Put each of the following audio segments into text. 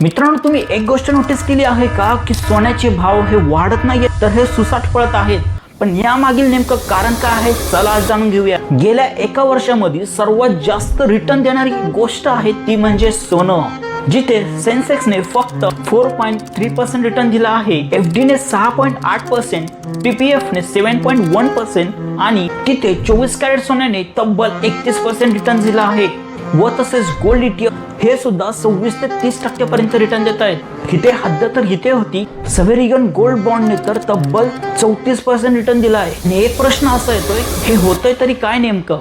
मित्रांनो, तुम्ही एक गोष्ट नोटीस केली आहे का की सोन्याचे भाव हे वाढत नाहीये तर हे सुसाट पडत आहेत। पण यामागील नेमकं कारण काय आहे, चला आज जाणून घेऊया। गेल्या एका वर्षामध्ये सर्वात जास्त रिटर्न देणारी गोष्ट आहे ती म्हणजे सोनं, जिथे सेन्सेक्सने फक्त 4.3% रिटर्न दिला आहे, एफडीने 6.8%, पीपीएफने 7.1% आणि तिथे 24 कॅरेट सोन्याने तब्बल 31% रिटर्न दिला आहे व तसेच गोल्ड ETF हे सुद्धा 26 ते 30% पर्यंत रिटर्न देत आहेत। इथे हद्द तर इथे होती, सवेरिगन गोल्ड बॉन्डने तर तब्बल 34% रिटर्न दिला आहे। आणि एक प्रश्न असा येतोय, हे होतंय तरी काय नेमकं?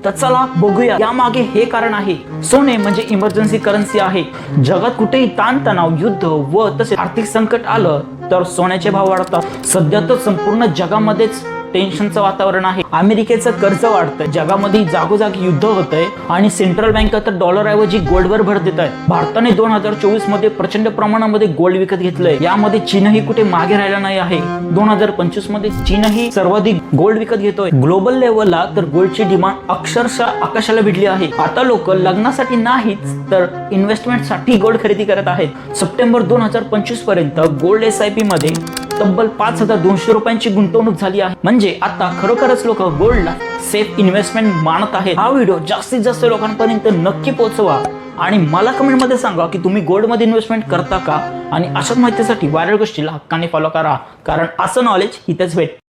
तर चला बघूया। यामागे हे कारण आहे, सोने म्हणजे इमर्जन्सी करन्सी आहे। जगात कुठेही ताणतणाव, युद्ध व तसे आर्थिक संकट आलं तर सोन्याचे भाव वाढतात। सध्या तर संपूर्ण जगामध्येच टेन्शनचं वातावरण आहे। अमेरिकेचं कर्ज वाढतंय, जगामध्ये जागोजागी युद्ध होतंय आणि सेंट्रल बँका तर डॉलर ऐवजी गोल्डवर भर देत आहेत। भारताने 2024 मध्ये प्रचंड प्रमाणामध्ये गोल्ड विकत घेतलंय, यामध्ये चीनही कुठे मागे राहिला नाही आहे। 2025 मध्ये चीनही सर्वाधिक गोल्ड विकत घेतोय। ग्लोबल लेवलला तर गोल्डची डिमांड अक्षरशः आकाशाला भिडली आहे। आता लोक लग्नासाठी नाहीच तर इन्व्हेस्टमेंट साठी गोल्ड खरेदी करत आहेत। सप्टेंबर 2025 पर्यंत गोल्ड SIP मध्ये तब्बल 5200 रुपयांची गुंतवणूक झाली आहे। म्हणजे आता खरोखरच लोक गोल्डला सेफ इन्व्हेस्टमेंट मानत आहेत। हा व्हिडिओ जास्तीत जास्त लोकांपर्यंत नक्की पोहोचवा आणि मला कमेंटमध्ये सांगा की तुम्ही गोल्डमध्ये इन्व्हेस्टमेंट करता का, आणि अशाच माहितीसाठी व्हायरल गोष्टीला हक्काने फॉलो करा, कारण असं नॉलेज इथेच भेटतं।